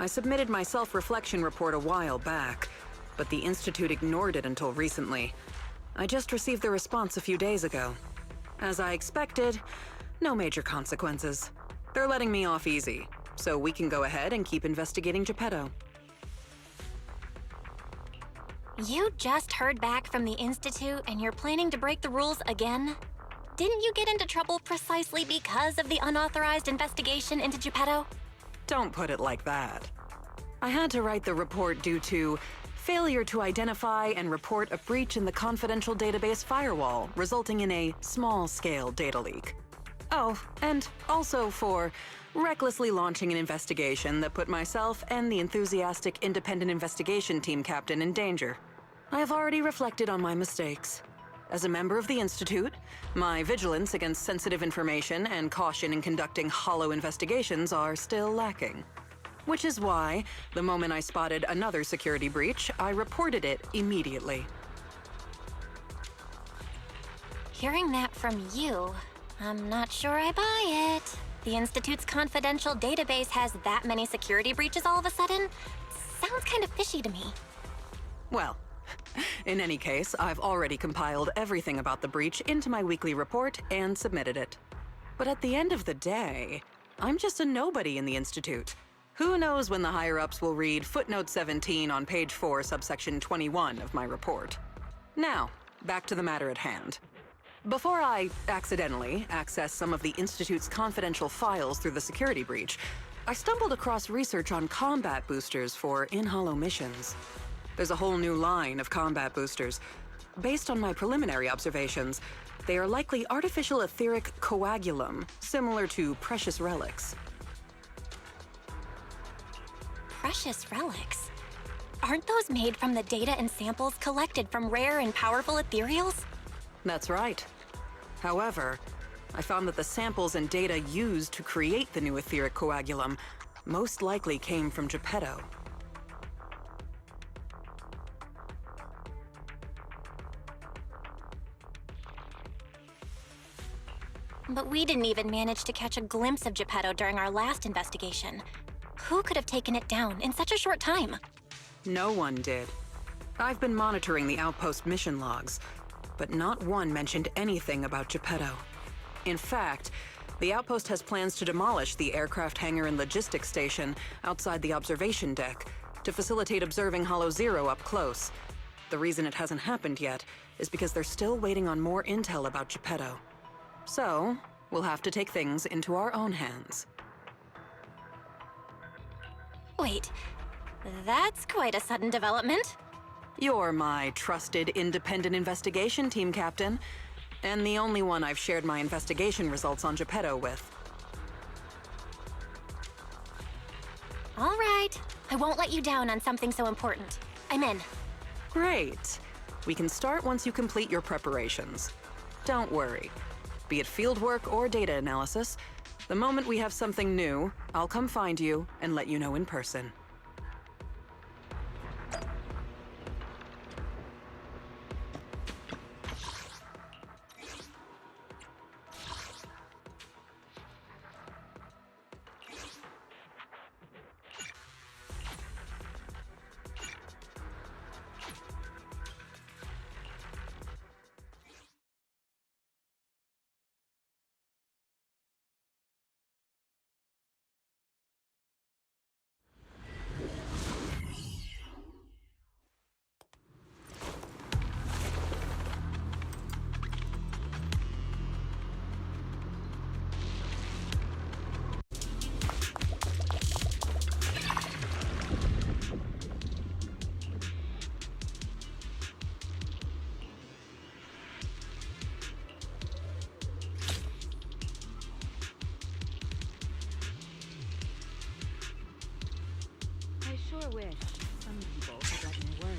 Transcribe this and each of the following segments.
I submitted my self-reflection report a while back, but the Institute ignored it until recently. I just received the response a few days ago. As I expected, no major consequences. They're letting me off easy, so we can go ahead and keep investigating Geppetto. You just heard back from the Institute and you're planning to break the rules again? Didn't you get into trouble precisely because of the unauthorized investigation into Geppetto? Don't put it like that. I had to write the report due to failure to identify and report a breach in the confidential database firewall, resulting in a small-scale data leak. Oh, and also for recklessly launching an investigation that put myself and the enthusiastic independent investigation team captain in danger. I have already reflected on my mistakes. As a member of the Institute, my vigilance against sensitive information and caution in conducting hollow investigations are still lacking. Which is why, the moment I spotted another security breach, I reported it immediately. Hearing that from you, I'm not sure I buy it. The Institute's confidential database has that many security breaches all of a sudden? Sounds kind of fishy to me. Well, in any case, I've already compiled everything about the breach into my weekly report and submitted it. But at the end of the day, I'm just a nobody in the Institute. Who knows when the higher-ups will read footnote 17 on page 4, subsection 21 of my report. Now, back to the matter at hand. Before I accidentally accessed some of the Institute's confidential files through the security breach, I stumbled across research on combat boosters for in-hollow missions. There's a whole new line of combat boosters. Based on my preliminary observations, they are likely artificial etheric coagulum, similar to precious relics. Precious relics? Aren't those made from the data and samples collected from rare and powerful ethereals? That's right. However, I found that the samples and data used to create the new etheric coagulum most likely came from Geppetto. But we didn't even manage to catch a glimpse of Geppetto during our last investigation. Who could have taken it down in such a short time? No one did. I've been monitoring the outpost mission logs, but not one mentioned anything about Geppetto. In fact, the outpost has plans to demolish the aircraft hangar and logistics station outside the observation deck to facilitate observing Hollow Zero up close. The reason it hasn't happened yet is because they're still waiting on more intel about Geppetto. So, we'll have to take things into our own hands. Wait, that's quite a sudden development. You're my trusted independent investigation team captain, and the only one I've shared my investigation results on Geppetto with. All right, I won't let you down on something so important. I'm in. Great. We can start once you complete your preparations. Don't worry. Be it fieldwork or data analysis, the moment we have something new, I'll come find you and let you know in person. I sure wish some people could let me worry.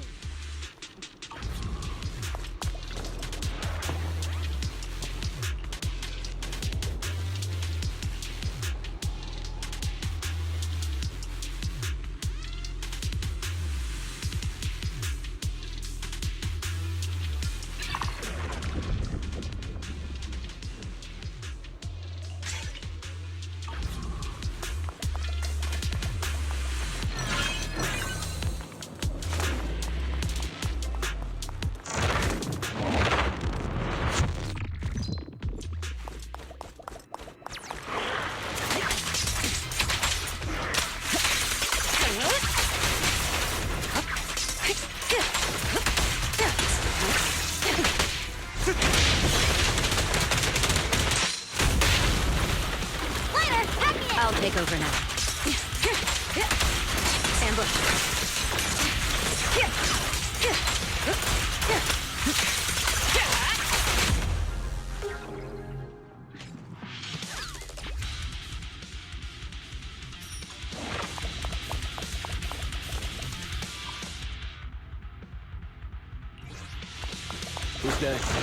is over now. Ambush. Who's next?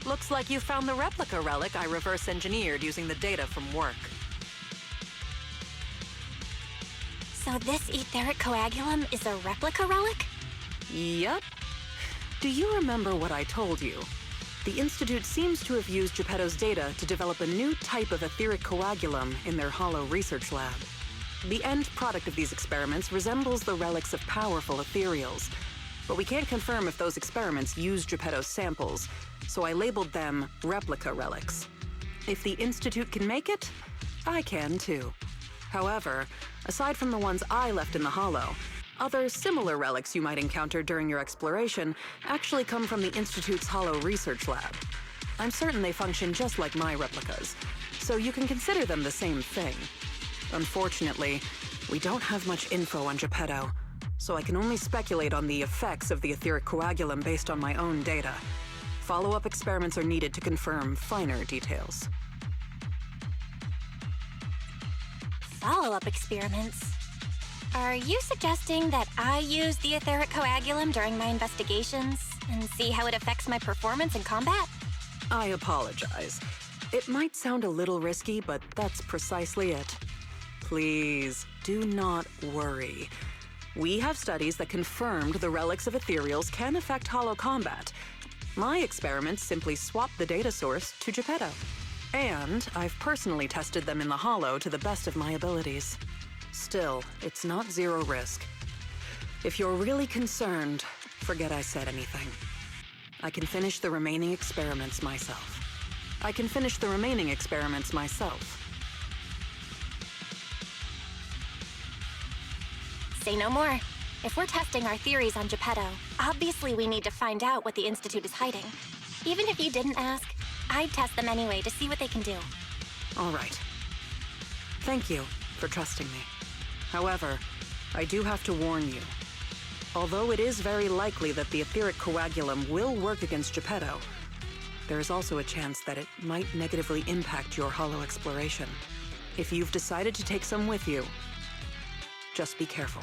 Looks like you found the replica relic I reverse engineered using the data from work. So this etheric coagulum is a replica relic? Yep. Do you remember what I told you? The Institute seems to have used Geppetto's data to develop a new type of etheric coagulum in their hollow research lab. The end product of these experiments resembles the relics of powerful ethereals, but we can't confirm if those experiments used Geppetto's samples, so I labeled them replica relics. If the Institute can make it, I can too. However, aside from the ones I left in the hollow, other similar relics you might encounter during your exploration actually come from the Institute's hollow research lab. I'm certain they function just like my replicas, so you can consider them the same thing. Unfortunately, we don't have much info on Geppetto, so I can only speculate on the effects of the etheric coagulum based on my own data. Follow-up experiments are needed to confirm finer details. Follow-up experiments? Are you suggesting that I use the etheric coagulum during my investigations and see how it affects my performance in combat? I apologize. It might sound a little risky, but that's precisely it. Please, do not worry. We have studies that confirmed the relics of ethereals can affect hollow combat. My experiments simply swap the data source to Geppetto. And I've personally tested them in the hollow to the best of my abilities. Still, it's not zero risk. If you're really concerned, forget I said anything. I can finish the remaining experiments myself. Say no more. If we're testing our theories on Geppetto, obviously we need to find out what the Institute is hiding. Even if you didn't ask, I'd test them anyway to see what they can do. All right. Thank you for trusting me. However, I do have to warn you. Although it is very likely that the etheric coagulum will work against Geppetto, there is also a chance that it might negatively impact your hollow exploration. If you've decided to take some with you, just be careful.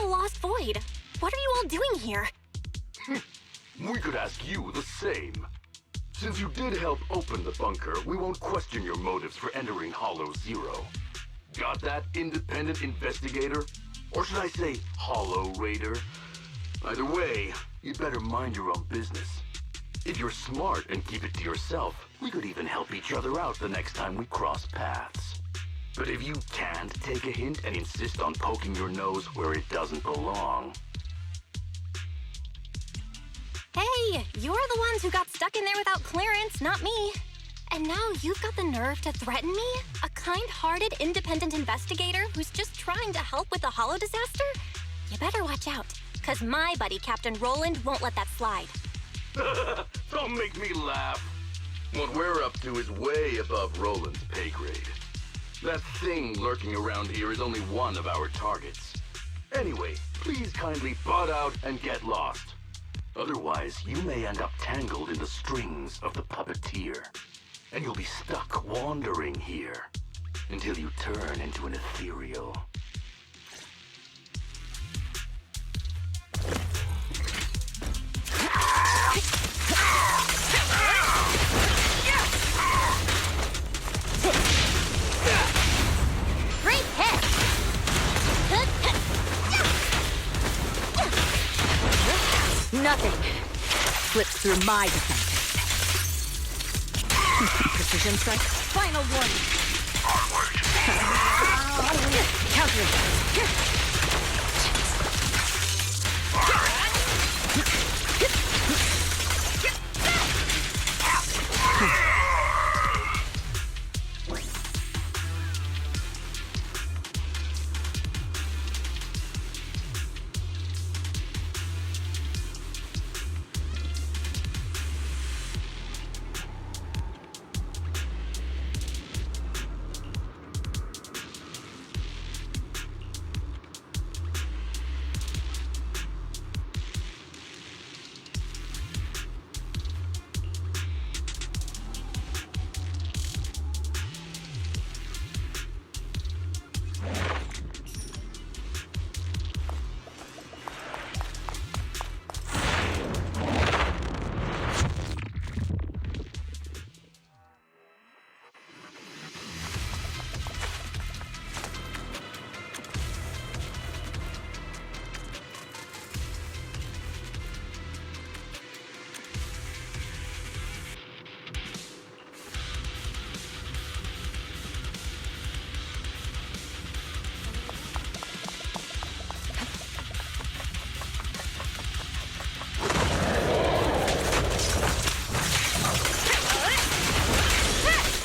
Lost Void. What are you all doing here? We could ask you the same. Since you did help open the bunker, we won't question your motives for entering Hollow Zero. Got that, independent investigator? Or should I say, Hollow Raider? Either way, you'd better mind your own business. If you're smart and keep it to yourself, we could even help each other out the next time we cross paths. But if you can't take a hint and insist on poking your nose where it doesn't belong... Hey, you're the ones who got stuck in there without clearance, not me. And now you've got the nerve to threaten me? A kind-hearted, independent investigator who's just trying to help with the Hollow disaster? You better watch out, because my buddy Captain Roland won't let that slide. Don't make me laugh. What we're up to is way above Roland's pay grade. That thing lurking around here is only one of our targets. Anyway, please kindly butt out and get lost. Otherwise, you may end up tangled in the strings of the puppeteer. And you'll be stuck wandering here until you turn into an ethereal. Great hit! Nothing slips through my defenses. Precision strike. Final warning. Counter.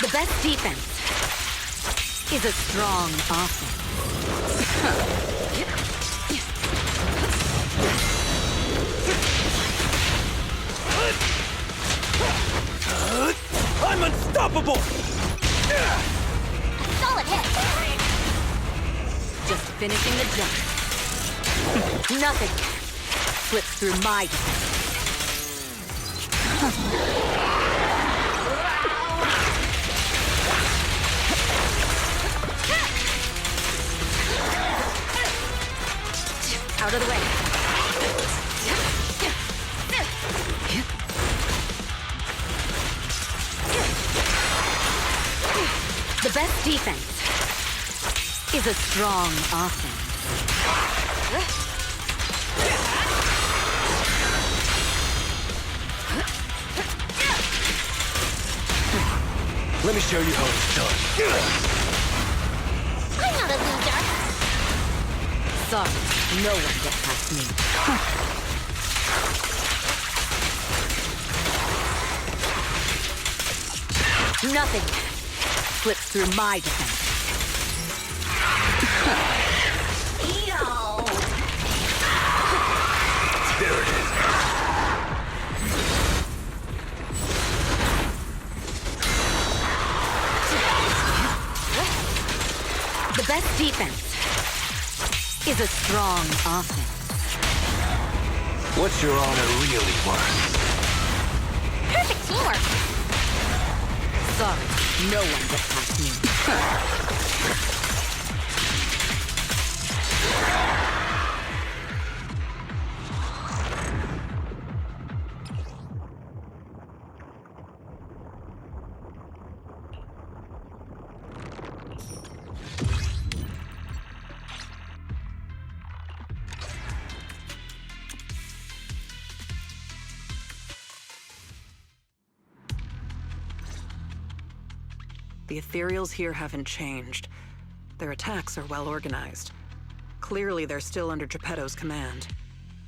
The best defense is a strong offense. I'm unstoppable! Solid hit! Just finishing the job. Nothing slips through my defense. Out of the way. The best defense is a strong offense. Let me show you how it's done. I'm not a loser! Sorry, no one gets past me. Nothing slips through my defense. There it is. The best defense is a strong offense. What's your honor really worth? Perfect teamwork! Sorry, no one gets past me. The ethereals here haven't changed. Their attacks are well organized. Clearly, they're still under Geppetto's command.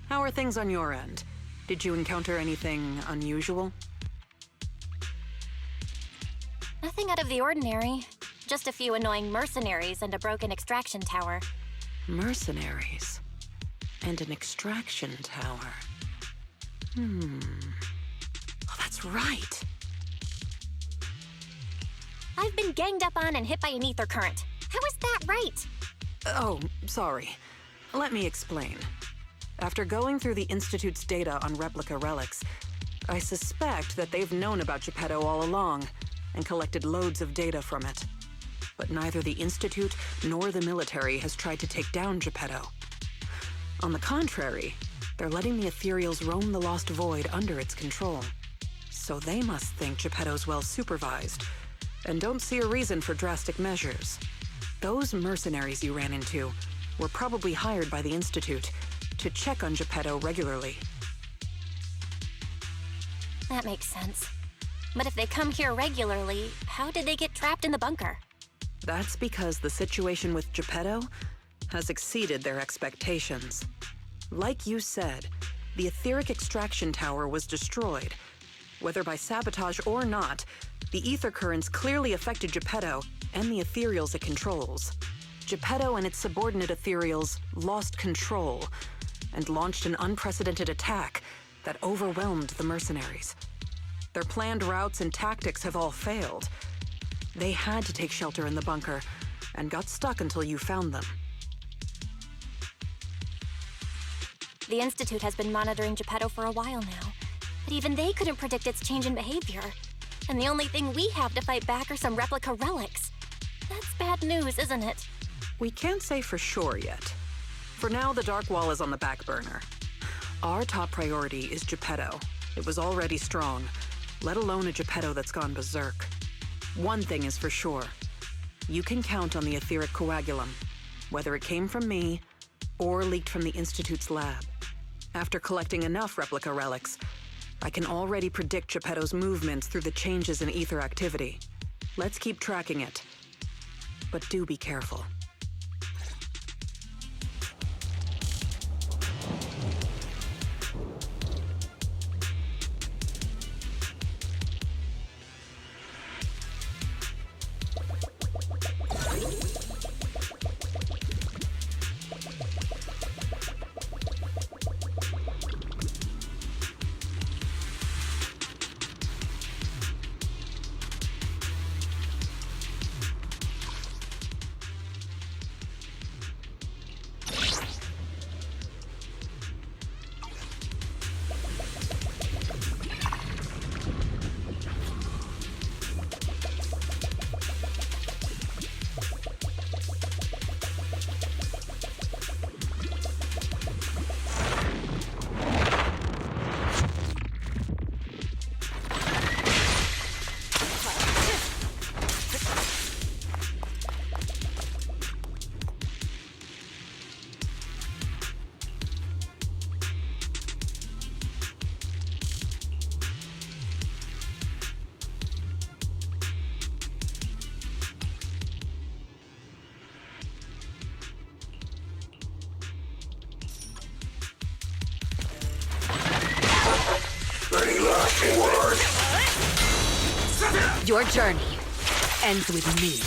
How are things on your end? Did you encounter anything unusual? Nothing out of the ordinary. Just a few annoying mercenaries and a broken extraction tower. Mercenaries. And an extraction tower. Oh, that's right. I've been ganged up on and hit by an ether current. How is that right? Oh, sorry. Let me explain. After going through the Institute's data on replica relics, I suspect that they've known about Geppetto all along and collected loads of data from it. But neither the Institute nor the military has tried to take down Geppetto. On the contrary, they're letting the ethereals roam the Lost Void under its control. So they must think Geppetto's well supervised, and don't see a reason for drastic measures. Those mercenaries you ran into were probably hired by the Institute to check on Geppetto regularly. That makes sense. But if they come here regularly, how did they get trapped in the bunker? That's because the situation with Geppetto has exceeded their expectations. Like you said, the etheric extraction tower was destroyed. Whether by sabotage or not, the ether currents clearly affected Geppetto and the ethereals it controls. Geppetto and its subordinate ethereals lost control and launched an unprecedented attack that overwhelmed the mercenaries. Their planned routes and tactics have all failed. They had to take shelter in the bunker and got stuck until you found them. The Institute has been monitoring Geppetto for a while now, but even they couldn't predict its change in behavior. And the only thing we have to fight back are some replica relics. That's bad news, isn't it? We can't say for sure yet. For now, the Dark Wall is on the back burner. Our top priority is Geppetto. It was already strong, let alone a Geppetto that's gone berserk. One thing is for sure. You can count on the etheric coagulum, whether it came from me or leaked from the Institute's lab. After collecting enough replica relics, I can already predict Geppetto's movements through the changes in ether activity. Let's keep tracking it. But do be careful. Your journey ends with me.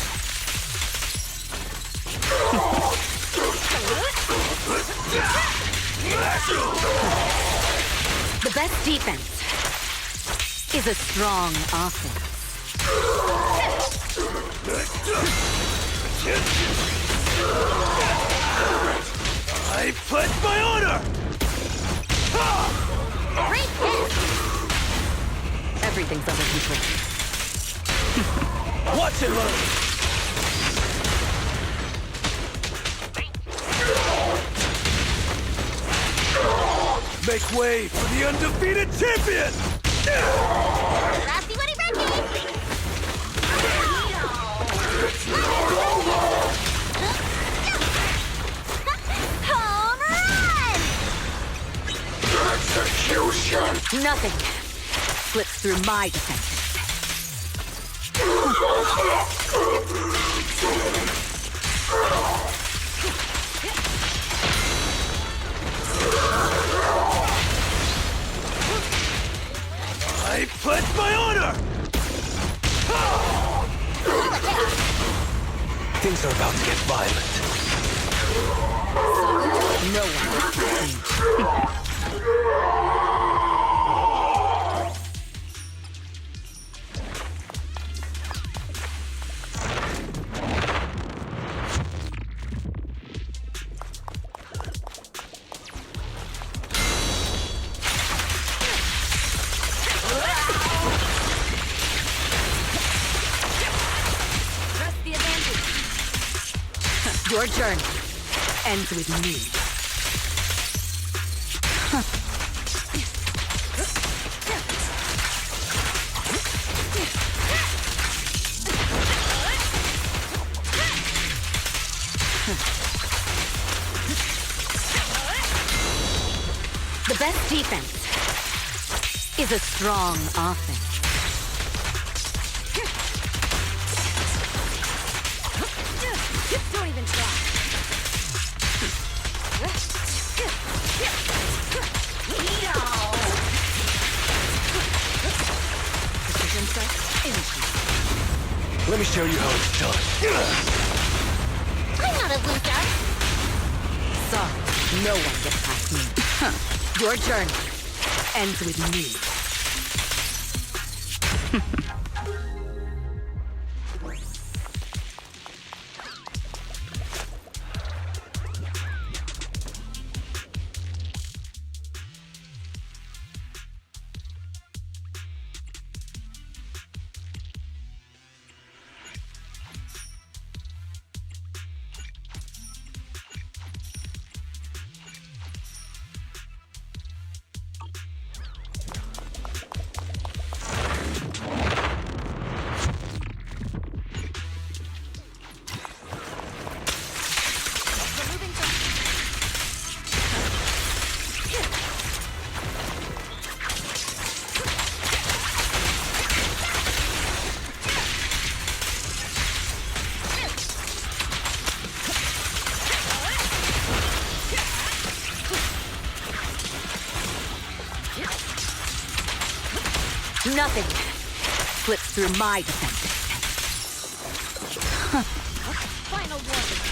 The best defense is a strong offense. I pledge my honor! Great hit! Everything's under control. Watch and learn! Make way for the undefeated champion! Raspy Woody Ranky! Home run! Execution! Nothing slips through my defenses. I pledge my honor! Things are about to get violent. No one will stop me. Press the advantage. Your journey ends with me. The best defense is a strong offense. Don't even try. Precision strike, initiate. Let me show you how it's done. I'm not a loser. Sorry, no one gets past me. Your journey ends with me. Nothing slips through my defenses. Final warning.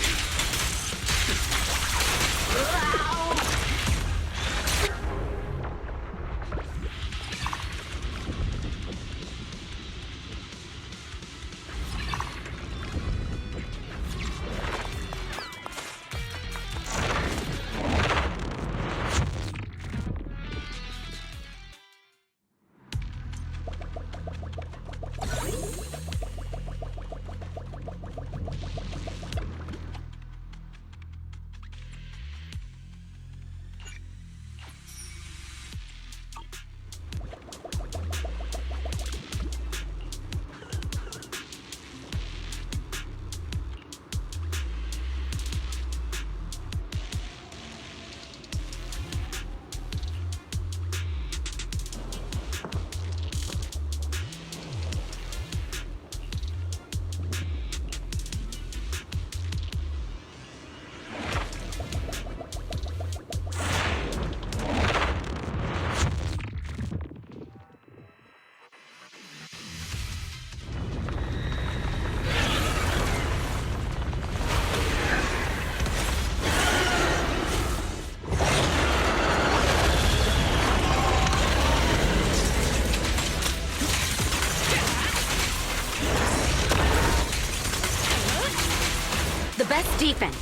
The best defense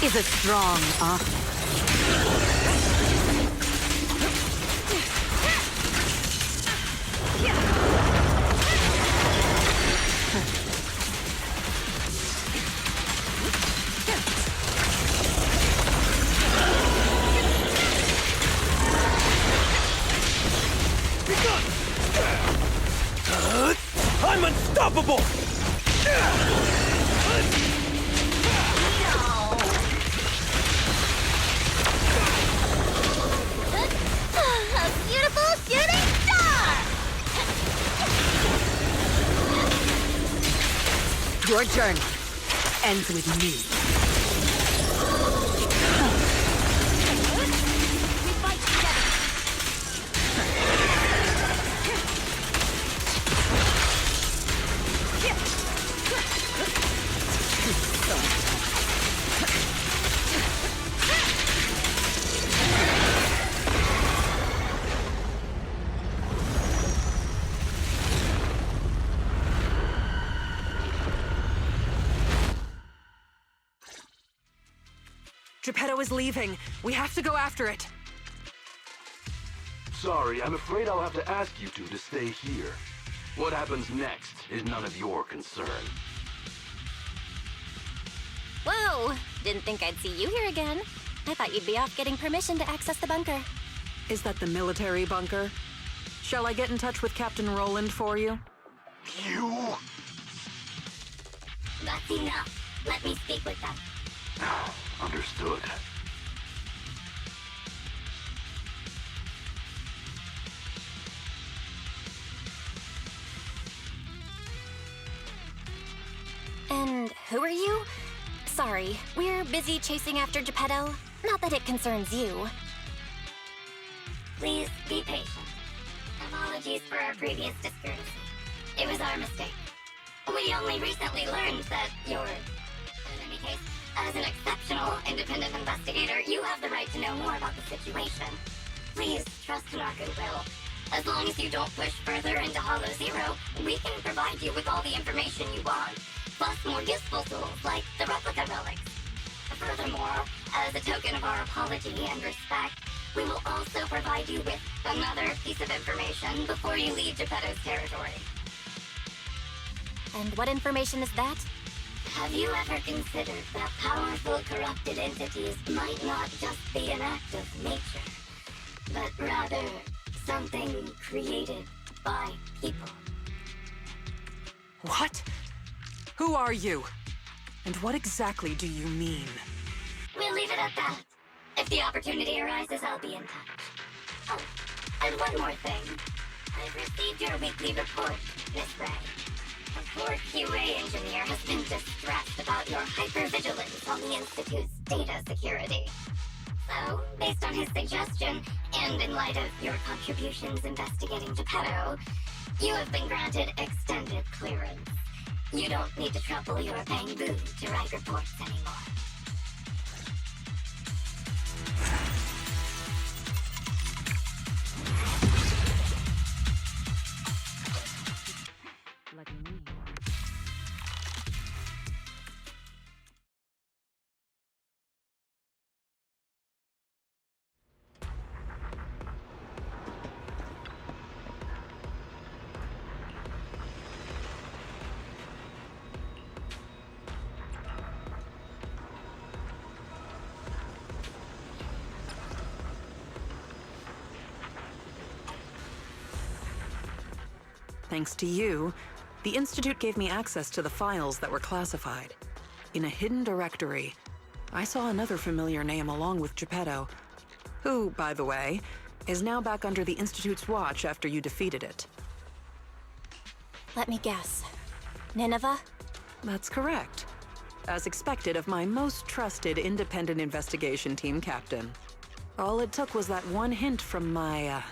is a strong offense. I'm unstoppable! Your journey ends with me. We fight together. Geppetto is leaving. We have to go after it. Sorry, I'm afraid I'll have to ask you two to stay here. What happens next is none of your concern. Whoa! Didn't think I'd see you here again. I thought you'd be off getting permission to access the bunker. Is that the military bunker? Shall I get in touch with Captain Roland for you? You? That's enough. Let me speak with them. Understood. And who are you? Sorry, we're busy chasing after Geppetto. Not that it concerns you. Please be patient. Apologies for our previous discourtesy. It was our mistake. We only recently learned that you're... In any case, as an exceptional independent investigator, you have the right to know more about the situation. Please trust in our goodwill. As long as you don't push further into Hollow Zero, we can provide you with all the information you want, plus more useful tools like the replica relics. Furthermore, as a token of our apology and respect, we will also provide you with another piece of information before you leave Geppetto's territory. And what information is that? Have you ever considered that powerful corrupted entities might not just be an act of nature, but rather something created by people? What? Who are you? And what exactly do you mean? We'll leave it at that. If the opportunity arises, I'll be in touch. Oh, and one more thing. I've received your weekly report, Miss Ray. A poor QA engineer has been distressed about your hypervigilance on the Institute's data security. So, based on his suggestion, and in light of your contributions investigating Geppetto, you have been granted extended clearance. You don't need to trouble your bamboo to write reports anymore. Thanks to you, the Institute gave me access to the files that were classified. In a hidden directory, I saw another familiar name along with Geppetto, who, by the way, is now back under the Institute's watch after you defeated it. Let me guess. Nineveh? That's correct. As expected of my most trusted independent investigation team captain. All it took was that one hint from my,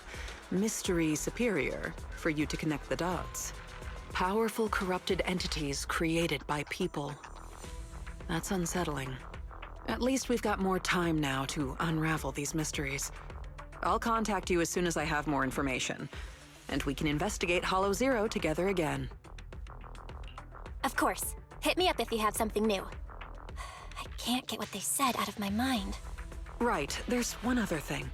mystery superior for you to connect the dots. Powerful corrupted entities created by people. That's unsettling. At least we've got more time now to unravel these mysteries. I'll contact you as soon as I have more information, and we can investigate Hollow Zero together again. Of course. Hit me up if you have something new. I can't get what they said out of my mind. Right, there's one other thing.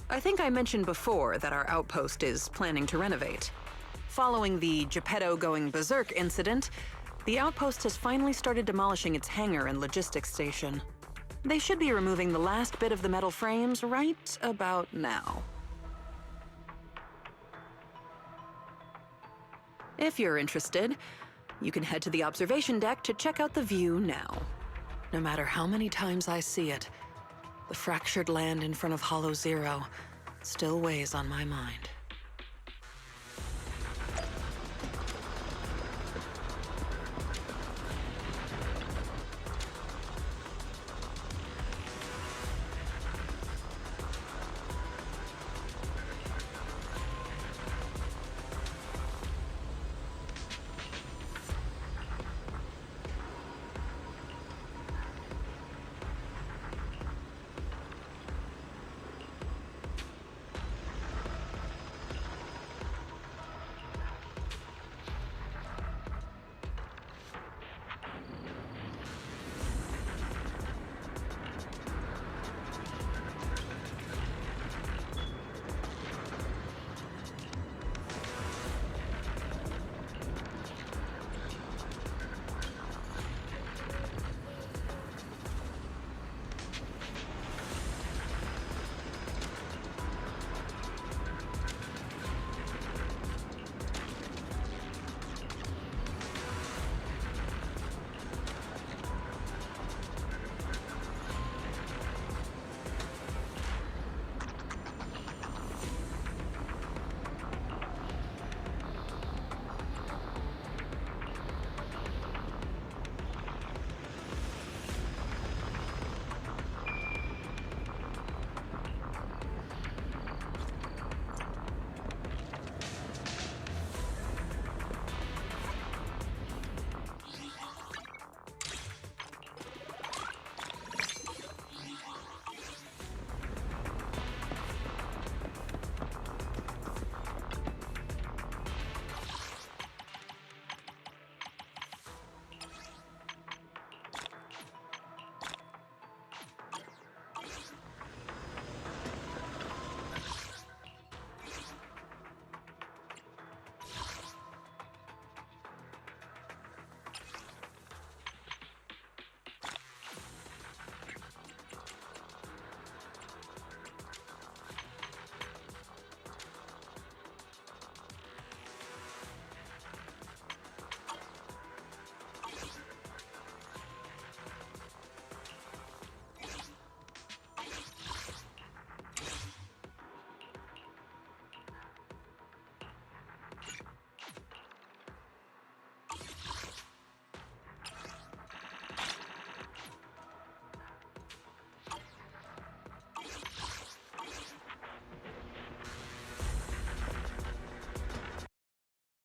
I think I mentioned before that our outpost is planning to renovate. Following the Geppetto going berserk incident, the outpost has finally started demolishing its hangar and logistics station. They should be removing the last bit of the metal frames right about now. If you're interested, you can head to the observation deck to check out the view now. No matter how many times I see it, the fractured land in front of Hollow Zero still weighs on my mind.